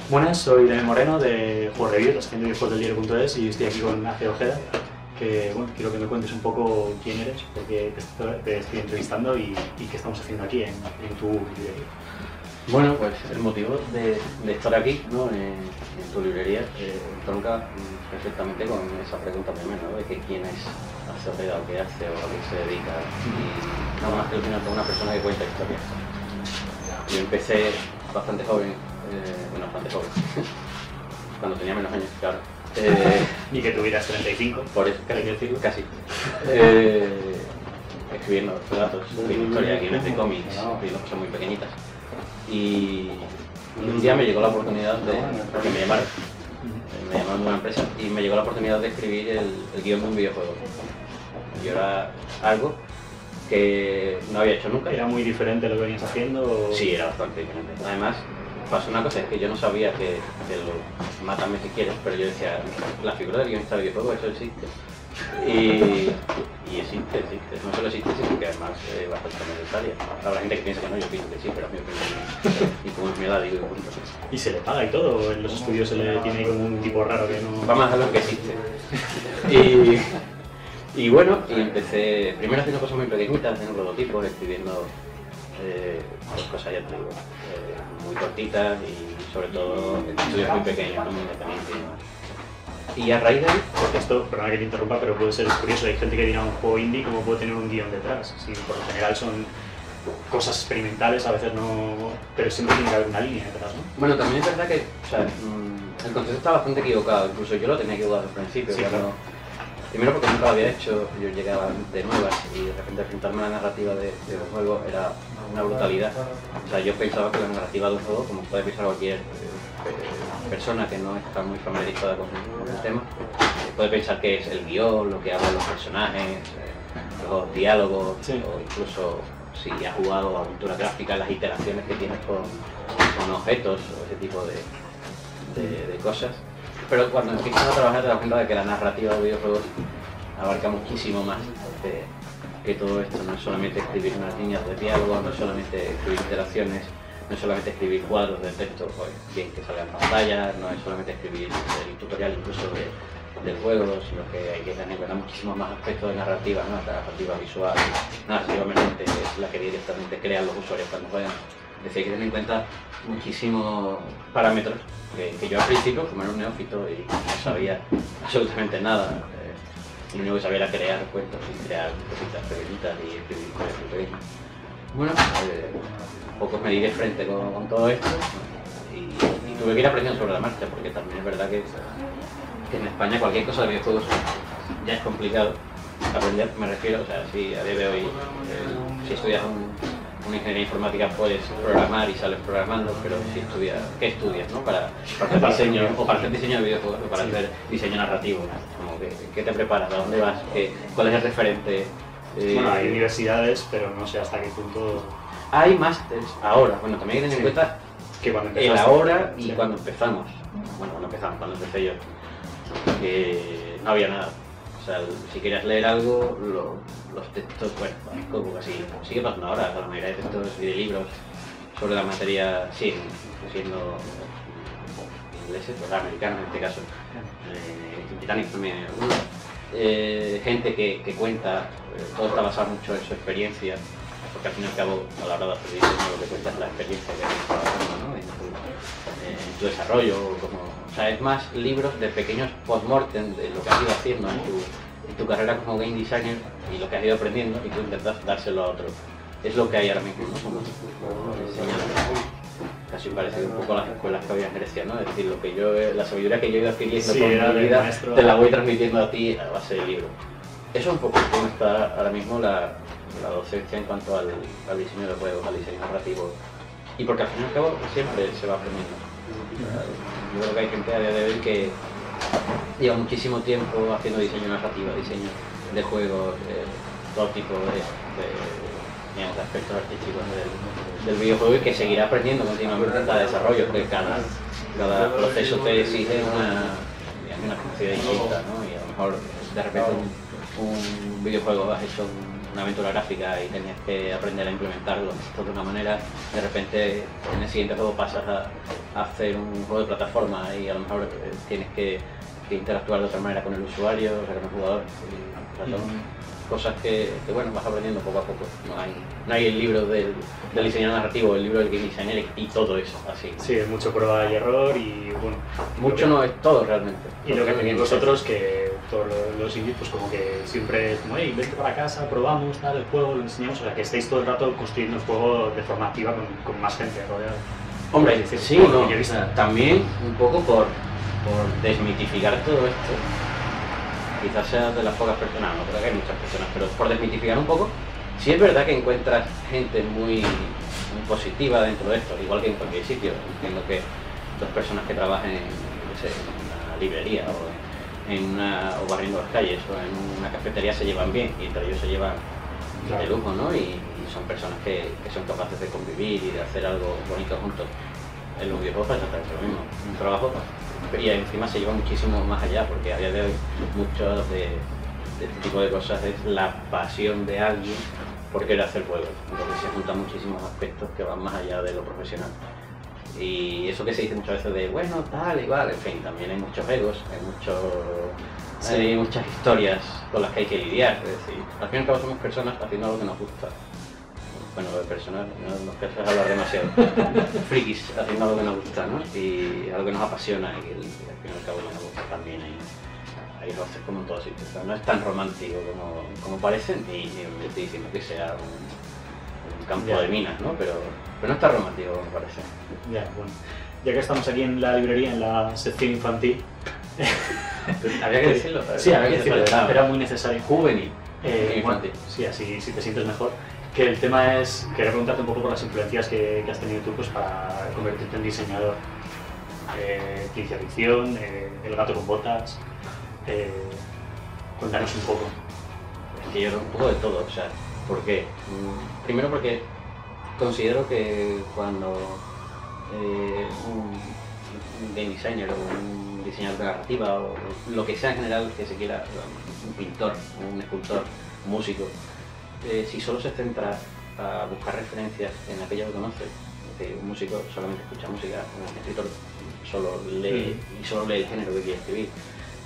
Buenas, soy Daniel Moreno de Juego Review, la sección de videojuegosdeldiario.es, y estoy aquí con Ángel Ojeda, que bueno, quiero que me cuentes un poco quién eres, porque te estoy entrevistando y qué estamos haciendo aquí en tu librería. Bueno, pues el motivo de estar aquí, ¿no? en tu librería tronca perfectamente con esa pregunta primero, ¿no? De que quién es hace o qué hace o a qué se dedica, y nada más que al final con una persona que cuenta historias. Yo empecé bastante joven, bastante joven, cuando tenía menos años, claro. Ni que tuvieras 35. Por eso, casi. Escribiendo relatos, escribiendo historias, guiones de cómics, escribiendo cosas muy pequeñitas. Y un día me llegó la oportunidad de que me llamaron de una empresa y me llegó la oportunidad de escribir el guión de un videojuego. Y era algo que no había hecho nunca. ¿Era muy diferente lo que venías haciendo? Sí, era bastante diferente. Además, pasó una cosa, es que yo no sabía que lo mátame si quieres, pero yo decía, la figura del guionista de videojuego, eso existe. Y existe, no solo existe, sino que además es bastante necesaria. Habrá gente que piensa que no, yo pienso que sí, pero a mí y como es mi edad, digo, y punto. ¿Y se le paga y todo? ¿En los estudios se le tiene como un tipo raro que no...? Vamos a dejar lo que existe. Y bueno, y empecé primero haciendo cosas muy pequeñitas, haciendo prototipos, escribiendo pues cosas, ya te digo, muy cortitas y sobre todo en estudios muy pequeños, muy independientes y demás. Y a raíz de ahí... Porque esto, perdona que te interrumpa, pero puede ser curioso. Hay gente que dirá un juego indie como puede tener un guión detrás. Sí, por lo general son cosas experimentales, a veces no... pero siempre tiene que haber una línea detrás, ¿no? Bueno, también es verdad que o sea, el concepto está bastante equivocado. Incluso yo lo tenía que dudar al principio. Sí, claro. Primero porque nunca lo había hecho, yo llegaba de nuevas y de repente enfrentarme a la narrativa de un juego era una brutalidad. O sea, yo pensaba que la narrativa de un juego, como puede pensar cualquier persona que no está muy familiarizada con el tema, puede pensar que es el guión, lo que hablan los personajes, los diálogos, sí. O incluso si has jugado a aventuras gráficas, las iteraciones que tienes con objetos o ese tipo de cosas. Pero cuando empiezas a trabajar te das cuenta de que la narrativa de videojuegos abarca muchísimo más que todo esto. No es solamente escribir unas líneas de diálogo, no es solamente escribir interacciones, no es solamente escribir cuadros de texto pues, bien que salgan en pantalla, no es solamente escribir el tutorial incluso del juego, sino que hay que tener en cuenta muchísimos más aspectos de narrativa, ¿no? La narrativa visual, narrativamente es la que directamente crean los usuarios cuando juegan. Es decir, hay que tener en cuenta muchísimos parámetros que yo al principio, como era un neófito y no sabía absolutamente nada, lo único que sabía era crear cuentos y crear cositas pequeñitas y escribir historias muy pequeñas. Bueno, poco me di de frente con todo esto y tuve que ir aprendiendo sobre la marcha, porque también es verdad que en España cualquier cosa de videojuegos ya es complicado aprender, me refiero, o sea, si a día de hoy si estudias una ingeniería informática puedes programar y sales programando, pero si estudias, ¿qué estudias? ¿No? Para hacer diseño, o para hacer diseño de videojuegos, o para hacer diseño narrativo, ¿no? Como ¿qué te preparas? ¿A dónde vas? ¿Cuál es el referente? Bueno, hay universidades, pero no sé hasta qué punto... Hay másters ahora, bueno, también hay que tener en cuenta que cuando el ahora y cuando empezamos. Bueno, cuando empecé yo, que no había nada. O sea, si querías leer algo, los textos, bueno, como casi sigue pasando ahora, la mayoría de textos y de libros sobre la materia siguen siendo ingleses, o americanos en este caso, británicos también, gente que cuenta, todo está basado mucho en su experiencia, porque al fin y al cabo, a la hora de hacer diseño, lo que cuenta es la experiencia que has trabajando, ¿no? En tu desarrollo, o sea, es más libros de pequeños post-mortem de lo que has ido haciendo en tu carrera como game designer y lo que has ido aprendiendo y tú intentas dárselo a otro. Es lo que hay ahora mismo, ¿no? Como casi parecido un poco a las escuelas que había en Grecia, ¿no? Es decir, la sabiduría que yo he ido adquiriendo con mi vida, te la voy transmitiendo a ti a base de libro. Eso es un poco cómo está ahora mismo la docencia en cuanto al diseño de juegos, al diseño narrativo. Y porque al fin y al cabo siempre se va aprendiendo. Yo creo que hay gente a día de hoy que lleva muchísimo tiempo haciendo diseño narrativo, diseño de juegos, todo tipo de aspectos artísticos del videojuego y que seguirá aprendiendo continuamente cada desarrollo, porque cada proceso te exige una capacidad distinta, ¿no? Y a lo mejor de repente un videojuego has hecho una aventura gráfica y tenías que aprender a implementar los gestos de una manera, de repente en el siguiente juego pasas a hacer un juego de plataforma y a lo mejor tienes que interactuar de otra manera con el usuario, o sea, con el jugador. Y, o sea, son cosas que, bueno, vas aprendiendo poco a poco. No hay el libro del diseñador narrativo, el libro del game designer y todo eso así. Sí, es mucho prueba y error y bueno... Mucho no es todo realmente. Y lo que tenéis vosotros, que todos los indies, pues como que siempre es como, hey, vente para casa, probamos tal, el juego, lo enseñamos, o sea, que estáis todo el rato construyendo el juego de forma activa con más gente rodeada. Hombre, sí, no, también un poco por desmitificar todo esto. Quizás sea de las pocas personas, no creo que hay muchas personas, pero por desmitificar un poco, sí es verdad que encuentras gente muy positiva dentro de esto, igual que en cualquier sitio. Entiendo que dos personas que trabajen en una librería o barriendo las calles o en una cafetería se llevan bien y entre ellos se llevan de lujo, ¿no? Y son personas que son capaces de convivir y de hacer algo bonito juntos. En los videojuegos pasa exactamente lo mismo, un trabajo y encima se lleva muchísimo más allá, porque a día de hoy mucho de este tipo de cosas es la pasión de alguien por querer hacer juegos, entonces se juntan muchísimos aspectos que van más allá de lo profesional. Y eso que se dice muchas veces de, bueno, tal, igual, en fin, también hay muchos egos, hay muchas historias con las que hay que lidiar, es decir, al fin y al cabo somos personas haciendo algo que nos gusta. Bueno, lo de personal, no nos queremos hablar demasiado. Frikis, haciendo algo que nos gusta, ¿no? Y algo que nos apasiona y que al fin y al cabo nos gusta también. Hay roces como en todos sitios. O sea, no es tan romántico como parecen y me estoy diciendo que sea un campo de minas, ¿no? Pero no es tan romántico como parece. Ya, bueno. Ya que estamos aquí en la librería, en la sección infantil... Había que decirlo. Sí, había que decirlo. Era muy necesario. Juvenil. Infantil. Bueno, sí, así si te sientes mejor. Que el tema es, quería preguntarte un poco por las influencias que has tenido tú pues, para convertirte en diseñador. Ciencia ficción, El gato con botas, cuéntanos un poco. Es que yo un poco de todo, o sea, ¿por qué? Primero porque considero que cuando un game designer o un diseñador de narrativa o lo que sea en general que se quiera, un pintor, un escultor, un músico, si solo se centra a buscar referencias en aquello que conoce, un músico solamente escucha música, un escritor solo lee y solo lee el género que quiere escribir,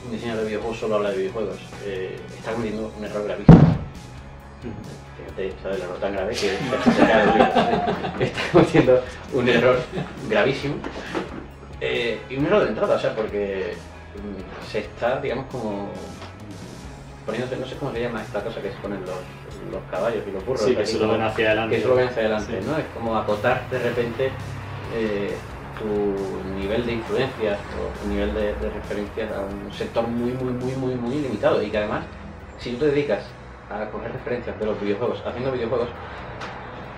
un diseñador de videojuegos solo habla de videojuegos, está cometiendo un error gravísimo. Fíjate, ¿sabes? El error tan grave que está cometiendo un error gravísimo y un error de entrada, o sea, porque se está, digamos, como poniéndose, no sé cómo se llama esta cosa que se ponen los caballos y los burros. Sí, que se lo ven hacia adelante. Que se lo ven hacia adelante, sí. ¿No? Es como acotar de repente tu nivel de influencias o tu nivel de referencias a un sector muy limitado y que además, si tú te dedicas a coger referencias de los videojuegos, haciendo videojuegos,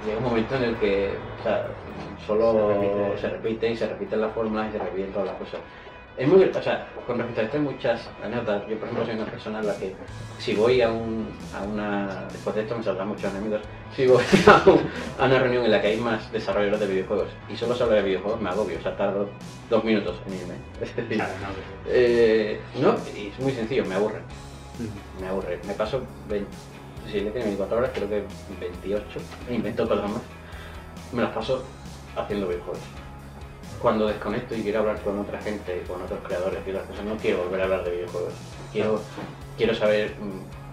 llega un momento en el que, o sea, solo se repiten las fórmulas y se repiten todas las cosas. Es muy, o sea, con respecto a esto hay muchas anécdotas. Yo, por ejemplo, soy una persona en la que si voy a una... Después de esto me saldrán muchos enemigos. Si voy a una reunión en la que hay más desarrolladores de videojuegos y solo se habla de videojuegos, me agobio. O sea, tardo 2 minutos en irme. Es decir, no, y es muy sencillo, me aburre. Me aburre. Me paso 24 horas, creo que 28, me invento cosas más. Me las paso haciendo videojuegos. Cuando desconecto y quiero hablar con otra gente, con otros creadores y otras cosas, no quiero volver a hablar de videojuegos. Quiero saber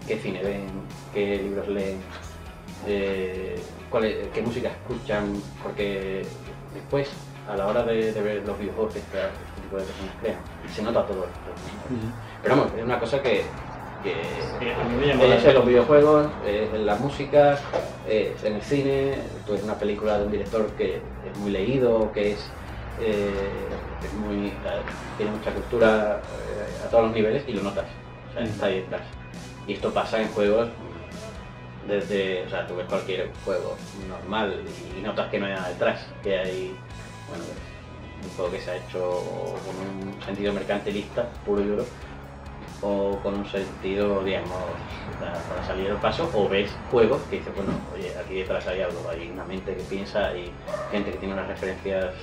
qué cine ven, qué libros leen, qué música escuchan, porque después, a la hora de ver los videojuegos que este tipo de personas crean, se nota todo esto. Pero vamos, es una cosa que a mí me llama en los videojuegos, en la música, en el cine. Tú ves una película de un director que es muy leído, que tiene mucha cultura a todos los niveles y lo notas, o sea, está ahí detrás. Y esto pasa en juegos desde, o sea, tú ves cualquier juego normal y notas que no hay nada detrás, que hay, bueno, un juego que se ha hecho con un sentido mercantilista puro y duro o con un sentido, digamos, para salir del paso, o ves juegos que dices, bueno, oye, aquí detrás hay algo, hay una mente que piensa, hay gente que tiene unas referencias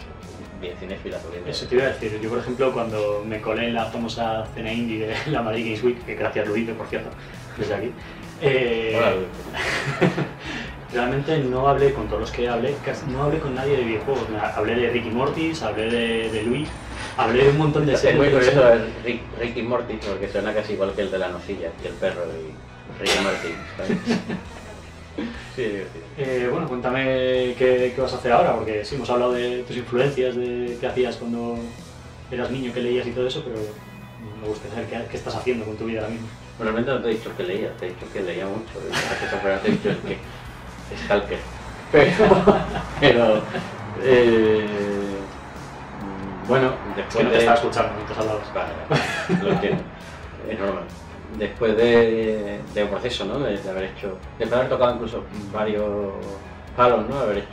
bien cinéfilas. Eso te iba a decir, yo por ejemplo cuando me colé en la famosa cena indie de la Madrid Games Week, que gracias Luis, por cierto, desde aquí, Hola. Realmente no hablé con todos los que hablé, no hablé con nadie de videojuegos. Hablé de Ricky Mortis, hablé de Luis, hablé de un montón de Es series. muy curioso el Ricky Morty, porque suena casi igual que el de la nocilla, y el perro, y Ricky Morty, ¿sabes? Sí, es divertido. Bueno, cuéntame qué vas a hacer ahora, porque sí, hemos hablado de tus influencias, de qué hacías cuando eras niño, qué leías y todo eso, pero me gustaría saber qué estás haciendo con tu vida ahora mismo. Bueno, realmente no te he dicho que leía, te he dicho que leía mucho, pero te he dicho que Stalker. Pero bueno, Es después que no te de... estaba escuchando mientras hablabas. Vale, lo entiendo, es normal. Después de un proceso, ¿no? De haber hecho, después de haber tocado incluso varios palos, ¿no? Haber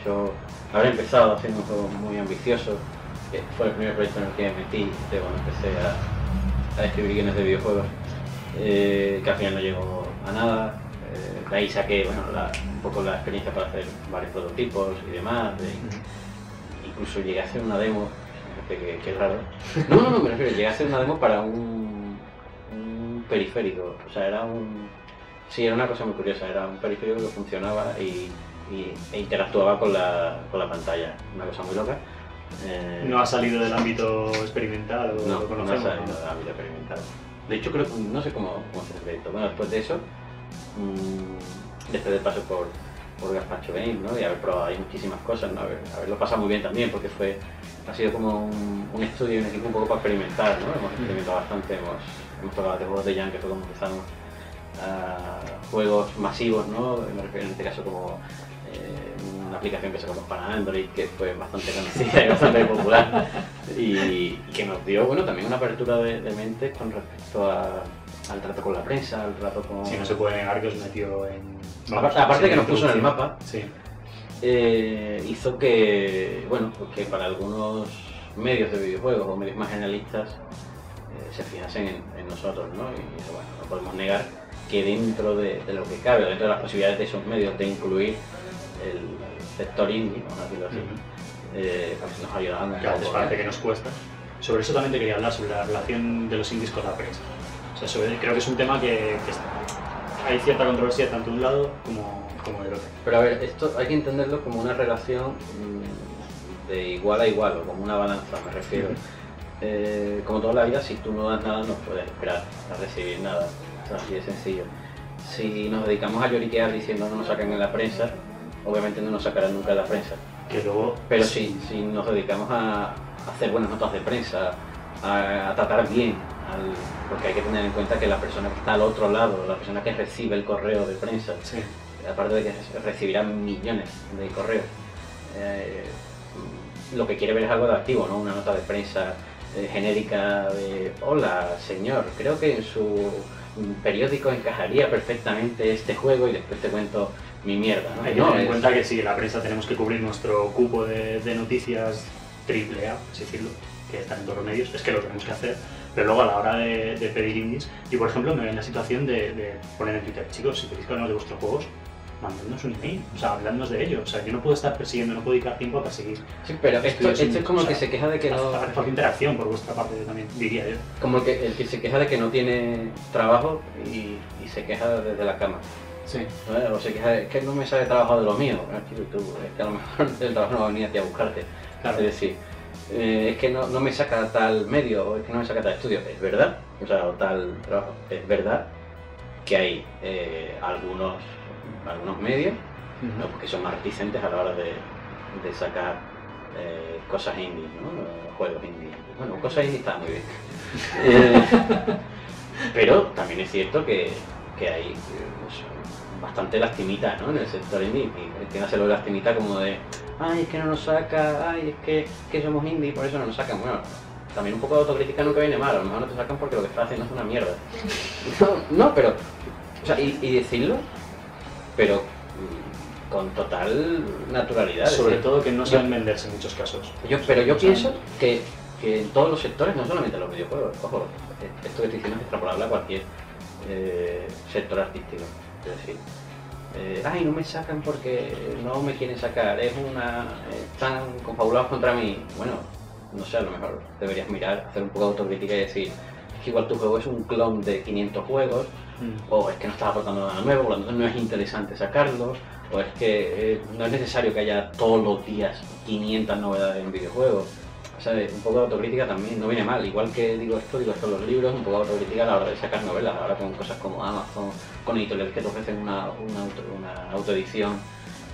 empezado haciendo un juego muy ambicioso, que fue el primer proyecto en el que me metí, cuando empecé a escribir guiones de videojuegos, que al final no llegó a nada. De ahí saqué, bueno, un poco la experiencia para hacer varios prototipos y demás. Incluso llegué a hacer una demo, que es raro. No, me refiero, llegué a hacer una demo para un periférico. O sea, sí, era una cosa muy curiosa, era un periférico que funcionaba e interactuaba con la pantalla. Una cosa muy loca. ¿No ha salido del ámbito experimental o No, lo no conocemos? ha salido del ámbito experimental. De hecho, creo que no sé cómo se proyecto. Bueno, después de eso, después del paso por Gazpacho Game, ¿no? Y haber probado ahí muchísimas cosas, ¿no? Haberlo pasado muy bien también, porque ha sido como un estudio y un equipo un poco para experimentar, ¿no? Hemos experimentado bastante, hemos tocado de juegos de Jam, que fue como empezamos, a juegos masivos, ¿no? Me refiero en este caso como una aplicación que sacamos para Android, que fue bastante conocida y bastante popular, y que nos dio, bueno, también una apertura de mente con respecto al trato con la prensa, al trato con... Sí, no se puede negar que os metió en... Aparte de que nos puso en el mapa, sí. Hizo que, bueno, pues que para algunos medios de videojuegos o medios más generalistas se fijasen en nosotros, ¿no? Y eso, bueno, no podemos negar que dentro de lo que cabe, dentro de las posibilidades de esos medios de incluir el sector indie, vamos a decirlo así, pues nos ayudaban un Que a veces poco, parece que nos cuesta. Sobre eso también te quería hablar, sobre la relación de los indies con la prensa. O sea, creo que es un tema que hay cierta controversia tanto de un lado como del otro. Pero a ver, esto hay que entenderlo como una relación de igual a igual, o como una balanza, me refiero. Como toda la vida, si tú no das nada, no puedes esperar a recibir nada. O sea, así de sencillo. Si nos dedicamos a lloriquear diciendo no nos sacan en la prensa, obviamente no nos sacarán nunca en la prensa. Que luego... Pero si nos dedicamos a hacer buenas notas de prensa, a tratar bien, porque hay que tener en cuenta que la persona que está al otro lado, la persona que recibe el correo de prensa, Sí. aparte de que recibirán millones de correos, lo que quiere ver es algo de activo, ¿no? Una nota de prensa genérica de hola señor, creo que en su periódico encajaría perfectamente este juego y después te cuento mi mierda, ¿no? Hay que tener en cuenta que si la prensa tenemos que cubrir nuestro cupo de noticias triple A, así decirlo, que están en todos los medios, es que lo tenemos que hacer. Pero luego a la hora de pedir indies, yo por ejemplo me veo en la situación de poner en Twitter, chicos, si queréis que hablemos de vuestros juegos, mandadnos un email, o sea, habladnos de ello. O sea, yo no puedo estar persiguiendo, no puedo dedicar tiempo a perseguir. Sí, pero esto es como el que se queja de que no... Hace falta interacción por vuestra parte también, diría yo. Como el que se queja de que no tiene trabajo y se queja desde la cama. Sí. ¿No? O se queja de es que no me sale trabajo de lo mío. Es que a lo mejor el trabajo no va a venir a ti a buscarte. Claro. Es decir, es que no me saca tal medio, o es que no me saca tal estudio. Es verdad, o sea, o tal trabajo. Es verdad que hay algunos medios, ¿no? Porque son más reticentes a la hora de sacar cosas indie, ¿no? Juegos indie. Bueno, cosas indie está muy bien. Pero también es cierto que hay bastante lastimita, ¿no? En el sector indie, y tiene que hacerlo lastimita como de ay, es que no nos saca, ay, es que somos indie y por eso no nos sacan. Bueno, también un poco de autocrítica nunca viene mal, a lo mejor no te sacan porque lo que estás haciendo es una mierda. No, pero, o sea, y decirlo, pero con total naturalidad. Sobre todo que no saben venderse en muchos casos. Pero yo pienso que en todos los sectores, no solamente en los videojuegos, ojo, esto que estoy diciendo es extrapolable a cualquier sector artístico. Es decir, ay, no me sacan porque no me quieren sacar, están confabulados contra mí. Bueno, no sé, a lo mejor deberías mirar, hacer un poco de autocrítica y decir, es que igual tu juego es un clon de 500 juegos, o es que no estás aportando nada nuevo, por lo tanto no es interesante sacarlo, o es que no es necesario que haya todos los días 500 novedades en videojuegos. O sea, un poco de autocrítica también no viene mal, igual que digo esto en los libros, un poco de autocrítica a la hora de sacar novelas, ahora con cosas como Amazon, con editoriales que te ofrecen una autoedición,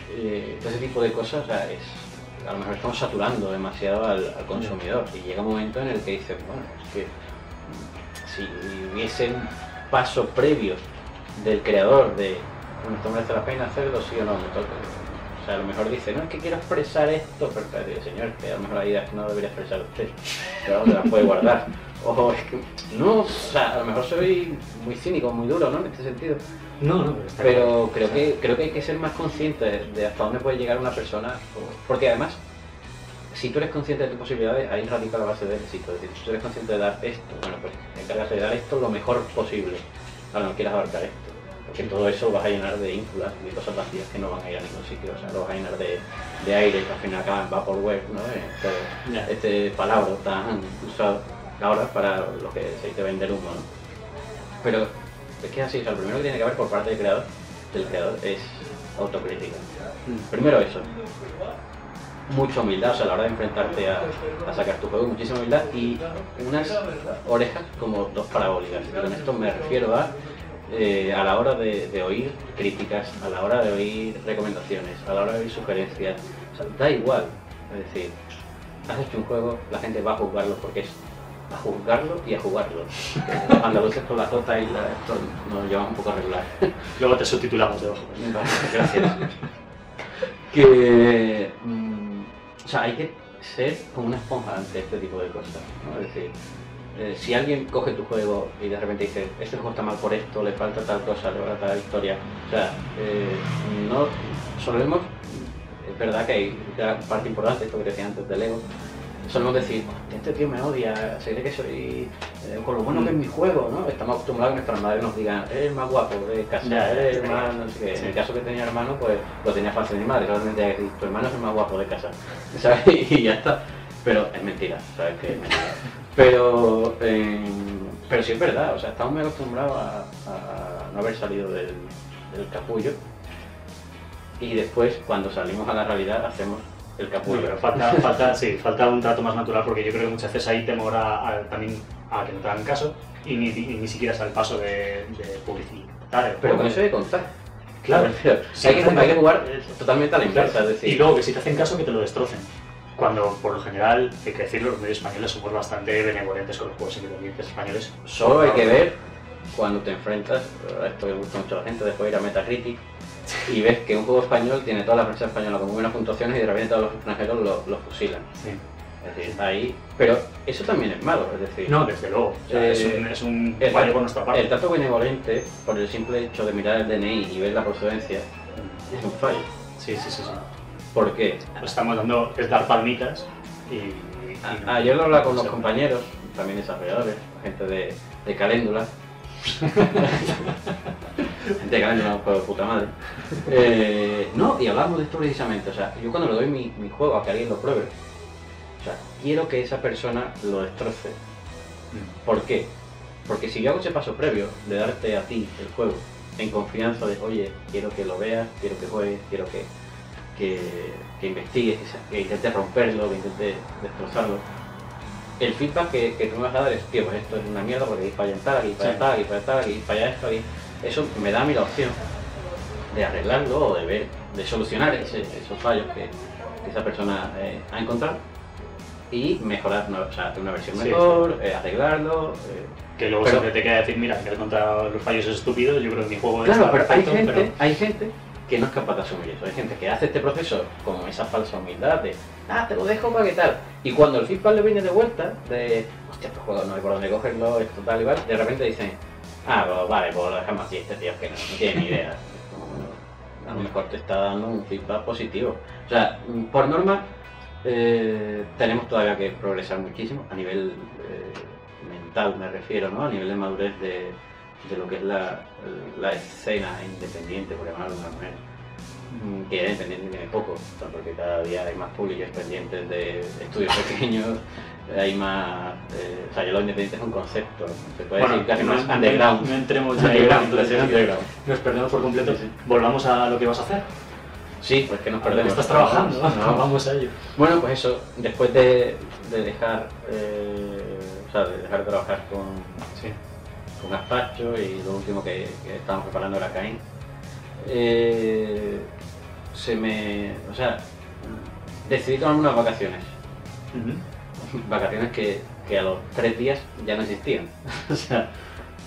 ese tipo de cosas, o sea, a lo mejor estamos saturando demasiado al consumidor y llega un momento en el que dices, bueno, es que si hubiese un paso previo del creador de, bueno, esto merece la pena hacerlo, sí o no, me toca. O sea, a lo mejor dice, no, es que quiero expresar esto, pero digo, señor, que a lo mejor hay ideas que no debería expresar usted, pero ¿dónde las puede guardar? O es que, no, o sea, a lo mejor soy muy cínico, muy duro, ¿no? En este sentido. No, pero creo que hay que ser más consciente de hasta dónde puede llegar una persona, porque además, si tú eres consciente de tus posibilidades, ahí radica la base del éxito. Es decir, si tú eres consciente de dar esto, bueno, pues encárgate de dar esto lo mejor posible, ahora no quieras abarcar esto. Porque todo eso lo vas a llenar de ínfulas, de cosas vacías que no van a ir a ningún sitio, o sea, lo vas a llenar de aire que al final acaba en vaporware, ¿no? Este palabra tan usado ahora para lo que se dice vender humo, ¿no? Pero es que es así, o sea, lo primero que tiene que haber por parte del creador es autocrítica. Primero eso, mucha humildad, o sea, a la hora de enfrentarte a sacar tu juego, muchísima humildad y unas orejas como dos parabólicas. Y con esto me refiero a la hora de oír críticas, a la hora de oír recomendaciones, a la hora de oír sugerencias, o sea, da igual, es decir, has hecho un juego, la gente va a juzgarlo porque es a juzgarlo y a jugarlo. Los andaluces con la J y esto nos llevamos un poco a regular. Luego te subtitulamos debajo. Vale, gracias. Que, o sea, hay que ser como una esponja ante este tipo de cosas, ¿no? Es decir, si alguien coge tu juego y de repente dice, este juego está mal por esto, le falta tal cosa, le falta tal historia, o sea, no solemos, es verdad que hay una parte importante, esto que decía antes del ego, solemos decir, este tío me odia, se cree que soy, con lo bueno que es mi juego, ¿no? Estamos acostumbrados a que nuestras madres nos digan, eres el más guapo de casa, eres el más, no sé qué. En el caso que tenía hermano, pues lo tenía fácil mi madre, solamente hay que decir, tu hermano es el más guapo de casa, ¿sabes? Y ya está. Pero es mentira, ¿sabes? Que es mentira. Pero sí es verdad, o sea, estamos muy acostumbrados a no haber salido del capullo y después, cuando salimos a la realidad, hacemos el capullo. No, pero falta un trato más natural, porque yo creo que muchas veces hay temor también a que no te hagan caso y ni siquiera es el paso de publicitar. Pero con eso hay que contar. Claro, sí, hay que jugar totalmente a la inversa, es decir. Y luego que si te hacen caso, que te lo destrocen. Cuando, por lo general, hay que decirlo, los medios españoles somos bastante benevolentes con los juegos independientes españoles. Solo hay que ver cuando te enfrentas, esto que gusta mucho a la gente, después ir a Metacritic y ves que un juego español tiene toda la prensa española con muy buenas puntuaciones y de repente todos los extranjeros lo fusilan. Sí. Es decir, ahí. Pero eso también es malo, es decir. No, desde luego. O sea, es un fallo por nuestra parte. El trato benevolente, por el simple hecho de mirar el DNI y ver la procedencia, es un fallo. Sí. ¿Por qué? Estamos dando, es dar palmitas y ayer lo hablaba con los compañeros, también desarrolladores, gente de Caléndula. Gente de Caléndula, un juego de puta madre. No, y hablamos de esto precisamente. O sea, yo cuando le doy mi juego a que alguien lo pruebe, o sea, quiero que esa persona lo destroce. ¿Por qué? Porque si yo hago ese paso previo de darte a ti el juego en confianza de, oye, quiero que lo veas, quiero que juegues, quiero que investigues, que intentes romperlo, que intentes destrozarlo, el feedback que tú me vas a dar es, tío, pues esto es una mierda porque aquí falla en tal, aquí falla tal, aquí falla tal, aquí falla esto, aquí. Eso me da a mí la opción de arreglarlo o de ver, de solucionar esos fallos que esa persona ha encontrado y mejorar, o sea, hacer una versión mejor, arreglarlo. Que luego siempre te queda decir, mira, que he encontrado los fallos estúpidos, yo creo que mi juego claro, está pero perfecto, hay gente que no es capaz de asumir eso. Hay gente que hace este proceso con esa falsa humildad de, te lo dejo para qué tal. Y cuando el feedback le viene de vuelta, de, hostia, este juego no hay por dónde cogerlo, esto tal y tal, de repente dicen, pues vale, pues lo dejamos así, este tío es que no tiene ni idea. A lo mejor te está dando un feedback positivo. O sea, por norma, tenemos todavía que progresar muchísimo, a nivel mental me refiero, ¿no? A nivel de madurez de lo que es la escena independiente, por llamarlo de alguna manera. que era independiente de poco, o sea, porque cada día hay más públicos pendientes de estudios pequeños, hay más... o sea, ya lo independiente es un concepto, se puede decir casi más underground. No entremos ya underground. Nos perdemos por completo. Sí. Volvamos a lo que vas a hacer. Sí, pues que nos perdemos. Estás trabajando, no. Vamos a ello. Bueno, pues eso, después de dejar, o sea, de dejar de trabajar con Gazpacho y lo último que estábamos preparando era Caín, o sea, decidí tomar unas vacaciones. Vacaciones que a los 3 días ya no existían. O sea,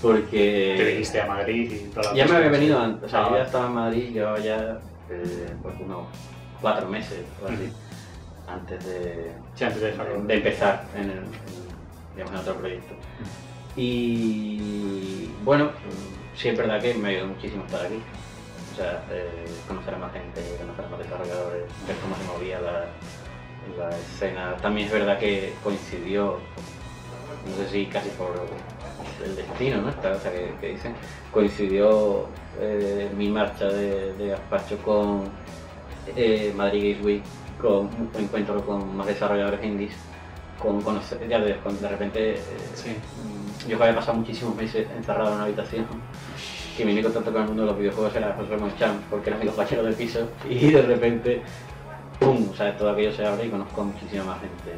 porque... Te viniste a Madrid y toda la... Ya me había venido antes, o sea, yo ya estaba en Madrid, llevaba ya pues unos 4 meses o así, antes de empezar digamos, en otro proyecto. Y bueno, sí es verdad que me ayudó muchísimo estar aquí. O sea, conocer a más gente, conocer a más desarrolladores, ver cómo se movía la escena. También es verdad que coincidió, no sé si casi por el destino, ¿no? Esta cosa que dicen, coincidió mi marcha de Gazpacho con Madrid Games Week, con un encuentro con más desarrolladores indies, con conocer, ya de repente, yo que había pasado muchísimos meses encerrado en una habitación, que mi único contacto con el mundo de los videojuegos era José Ramón Chan, porque era mi compañero del piso, y de repente, ¡pum! O sea, todo aquello se abre y conozco a muchísima más gente.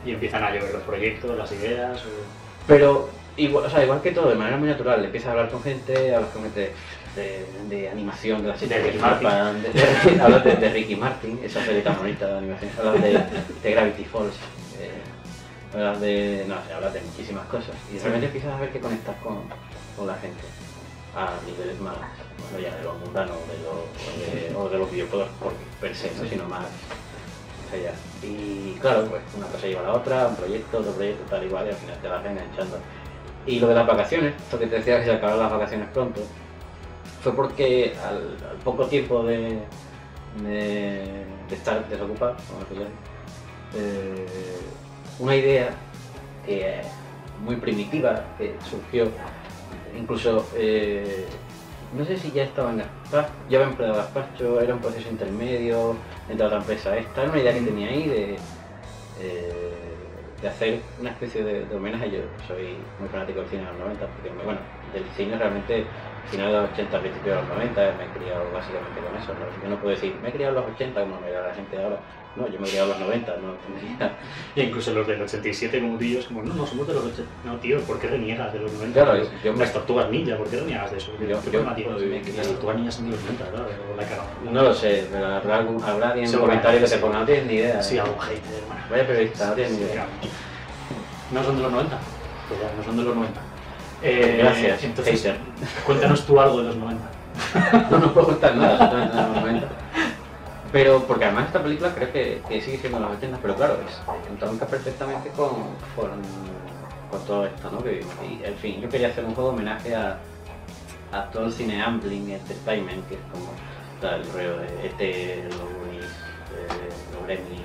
Y empiezan a llover los proyectos, las ideas... Pero igual, o sea, igual que todo, de manera muy natural, empiezas a hablar con gente, hablas con gente de animación, de la serie de Ricky Martin, hablas de Ricky Martin, esa serie tan bonita de animación, hablas de Gravity Falls, hablas de muchísimas cosas y de repente empiezas a ver que conectas con la gente a niveles más, bueno, ya de lo mundano o de los videojuegos por per se, ¿no? Sino más allá. Y claro, pues una cosa lleva a la otra, un proyecto, otro proyecto, tal igual, y al final te vas enganchando. Y lo de las vacaciones, esto que te decía que se acabaron las vacaciones pronto, fue porque al poco tiempo de estar desocupado, como se llama, una idea que muy primitiva que surgió, incluso no sé si ya estaba en Gazpacho, ya había empleado Gazpacho, era un proceso intermedio entre otra empresa esta, era una idea que tenía ahí de hacer una especie de homenaje. Yo soy muy fanático del cine de los 90, porque bueno, del cine realmente final de los 80, principios de los 90, me he criado básicamente con eso, ¿no? Yo no puedo decir, me he criado en los 80 como me da la gente de ahora. No, yo me he criado en los 90, no tendría... Y incluso los del 87 como tú y yo, es como, no, somos de los 80. No, tío, ¿por qué reniegas de los 90? Claro, Las tortugas ninja, ¿por qué reniegas de eso? Yo las tortugas ninjas son de los 90, claro, la he cagado. No lo sé, pero habrá alguien en comentarios que te ponga, no tienes ni idea. Sí, algún hater, hermano. Vaya periodista, no tienes ni idea. ¿No son de los 90? Pues ya, no son de los 90. Gracias, entonces, hater. Cuéntanos tú algo de los 90. No puedo contar nada, absolutamente nada de los 90. Pero, porque además esta película creo que sigue siendo de los 80, pero claro, entronca perfectamente con todo esto, ¿no? Y, en fin, yo quería hacer un juego de homenaje a todo el cine Amblin Entertainment, que es como el rollo de E.T., los Goonies, los Gremlins,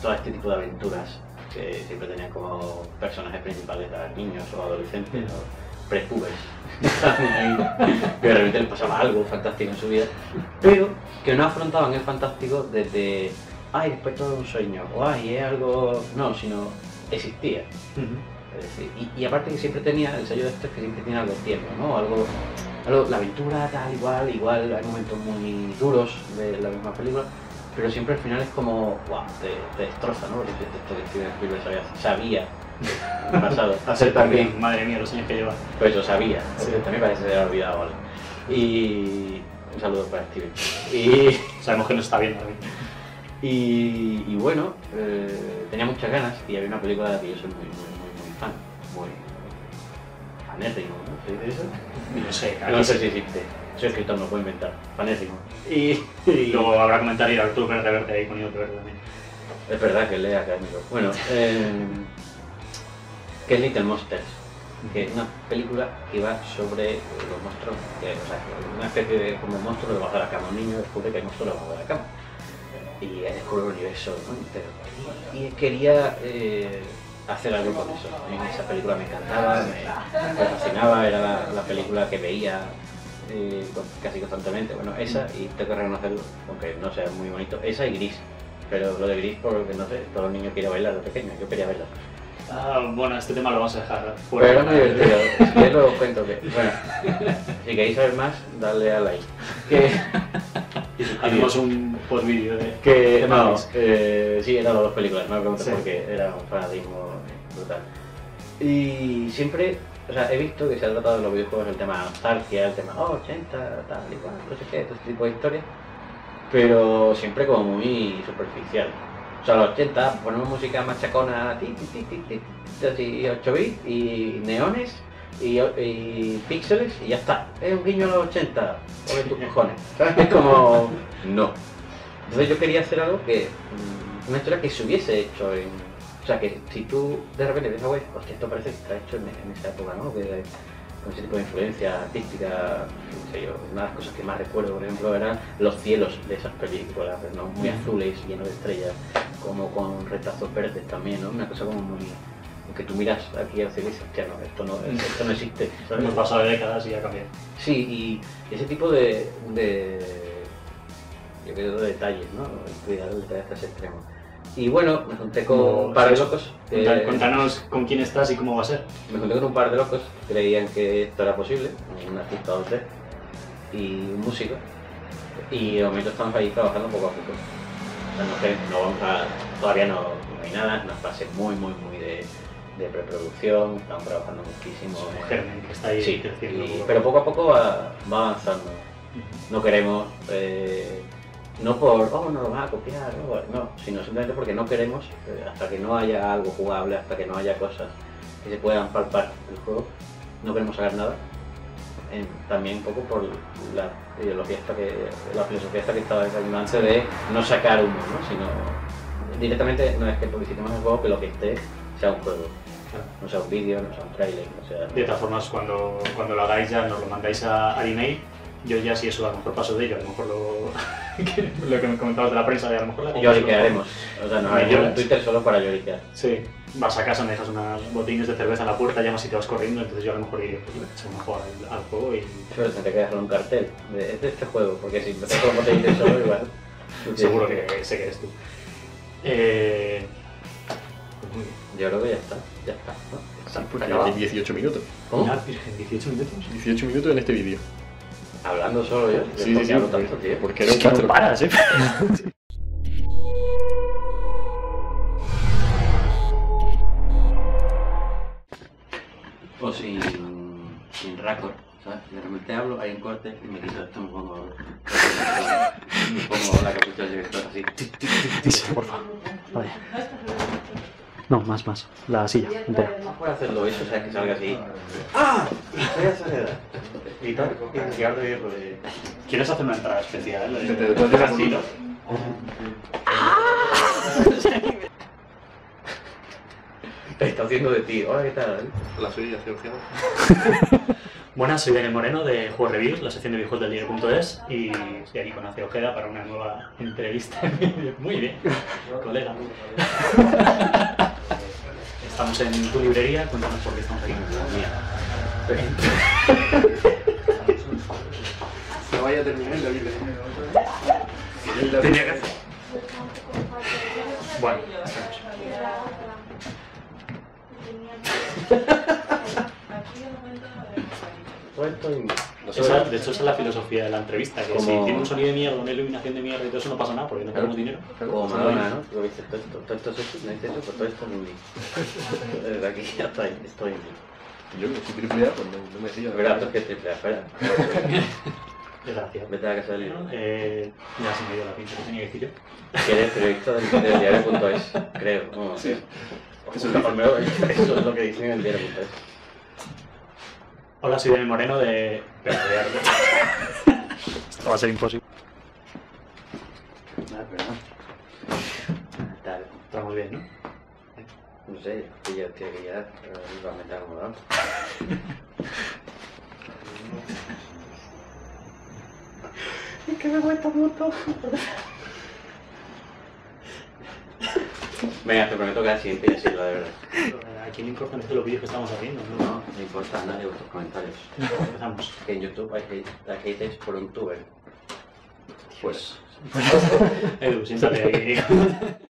todo este tipo de aventuras que siempre tenían como personajes principales a niños o adolescentes o prepubers que de repente les pasaba algo fantástico en su vida, pero que no afrontaban el fantástico desde ay, después todo un sueño, o ay, es algo, no, sino existía. Es decir, y aparte que siempre tenía, el sello de esto es que siempre tiene algo tierno, ¿no? Algo, la aventura tal, igual, hay momentos muy duros de la misma película, pero siempre al final es como, wow, te destroza, ¿no? Porque esto que Steven Spielberg sabía en el pasado. Hacer también, madre mía, los años que lleva. Pues lo sabía, sí. También parece que se había olvidado, ¿vale? Y un saludo para Steven. Y sabemos que nos está viendo también. Y bueno, tenía muchas ganas y había una película de la que yo soy muy fan, muy fanérrimo, ¿no? ¿Se dice eso? No sé si existe. Soy escritor, no puedo inventar. Fanérrimo. Y luego habrá comentarios Arturo Pérez Reverte ahí con Ido Pérez también. Es verdad que lea académico. Bueno, que es Little Monsters, que es una película que va sobre los monstruos, o sea, una especie de como monstruo debajo de la cama. Un niño descubre que hay monstruos debajo de la cama y descubre el universo, ¿no? Entero. Y quería hacer algo con eso. A mí esa película me encantaba, me fascinaba, era la película que veía casi constantemente. Bueno, esa, y tengo que reconocerlo, aunque no sea muy bonito, esa y Gris. Pero lo de Gris, porque no sé, todo el niño quiere bailar de pequeño, yo quería bailar. Bueno, este tema lo vamos a dejar fuera. Pero es muy divertido, yo lo cuento que, bueno, si queréis saber más, dale a like. Hacemos un post-vídeo de... Que, de no, Matrix. sí, eran las dos películas, no me pregunto Sí. por qué, era un fanatismo brutal. Y siempre, o sea, he visto que se ha tratado en los videojuegos el tema nostalgia, el tema 80, tal y cual, no sé qué, todo este tipo de historias, pero siempre como muy superficial. O sea, los 80 ponemos música machacona, así 8 bits y neones y píxeles y ya está. Es un guiño a los 80, por tus cojones. ¿Sabes? Es como... no. Entonces yo quería hacer algo que... una historia que se hubiese hecho en... O sea, que si tú de repente ves a web, hostia, esto parece que está hecho en esa época, ¿no? Con ese tipo de influencia artística, no sé yo. Una de las cosas que más recuerdo, por ejemplo, eran los cielos de esas películas, ¿no? Muy azules, llenos de estrellas, como con retazos verdes también, ¿no? Una cosa como muy... que tú miras aquí al cielo y dices, hostia, no, esto no existe, ¿sabes? Hemos pasado de décadas y ha cambiado. Sí, y ese tipo de yo creo de detalles, ¿no? Cuidar el detalle hasta ese extremo. Y bueno, me junté con un par de locos. Cuéntanos con quién estás y cómo va a ser. Me junté con un par de locos que creían que esto era posible, un artista 2D y un músico. Y de momento estamos ahí trabajando poco a poco. O sea, no vamos a, todavía no hay nada, es una fase muy de preproducción, estamos trabajando muchísimo. Es un germen que está ahí creciendo. Pero poco a poco va avanzando. No queremos, no por, nos lo van a copiar, no, sino simplemente porque no queremos, hasta que no haya algo jugable, hasta que no haya cosas que se puedan palpar del juego, no queremos sacar nada. También un poco por la filosofía esta que estaba desayunando antes de no sacar humo, ¿no? Sino directamente no es que publicitemos el juego, que lo que esté sea un juego. No sea un vídeo, no sea un trailer, no sea... De todas formas, cuando lo hagáis ya nos lo mandáis al email. Yo ya si eso a lo mejor paso de ello, a lo mejor lo que me comentabas de la prensa, de a lo mejor la... Lloriquearemos, o sea, nos haremos un Twitter solo para lloriquear. Sí, vas a casa, me dejas unos botines de cerveza en la puerta, llamas y te vas corriendo, entonces yo a lo mejor diré, pues echo un ojo al juego y... Pero tendré que dejar un cartel, es de este juego, porque si empezás con los botines solo igual... Seguro que sé que eres tú. Pues muy bien. Yo creo que ya está, ¿no? Sí, porque hay 18 minutos. ¿Cómo? Ya, Virgen, 18 minutos. 18 minutos en este vídeo. Hablando solo yo. Sí, ¿Por qué hablo porque- tanto, tío? porque era un Es que no cuatro. paras, O sin récord, ¿sabes? De repente hablo, hay un corte y me quito esto, me pongo la capucha del director así. Díselo, por favor. Vale. No, más. La silla, entera. No puedo hacerlo eso, ¿sabes? Que salga así. ¡Ah! Soy a Soledad. Y tal, y llegar de hierro de... ¿Quieres hacer una entrada especial? Después de Castillo. Te está haciendo de ti. Hola, ¿qué tal? La soy georgiana. Buenas, soy Daniel Moreno de Juegos Reviews, la sección de videojuegos del diario.es y estoy aquí con Ace Ojeda para una nueva entrevista. Muy bien, colega. Estamos en tu librería, cuéntanos por qué estamos aquí. No vaya a terminar en la vida. Tenía que hacer. Bueno, estamos. De hecho, esa es la filosofía de la entrevista, que Como- si tiene un sonido de mierda, una iluminación de mierda y todo eso no pasa nada porque no tenemos dinero. Como Madonna, ¿no? Lo viste, todo esto es esto, no es eso, pues todo esto es un mí. Desde aquí ya estoy en mí. Yo que soy triple A, pues no me decía. Es verdad, tú es que triple A, espera. Gracias. Vete a la casa del libro. Ya se me dio la pinta que tenía que decir yo. Que eres periodista del diario.es, creo. No, Sí. Eso es lo que dicen en el diario.es. Hola, soy Daniel Moreno de... Esto va a ser imposible. Perdón. Tal. Estamos bien, ¿no? No sé, que ya tiene que llegar, pero iba a meter acomodado. Es que me cuesta mucho. Venga, te prometo que así empieza a decirlo de verdad. quién le importan los vídeos que estamos haciendo? ¿No? No, no importa a nadie vuestros comentarios. Empezamos. Que en YouTube hay haters por un tuber. Pues. Edu, siéntate ahí.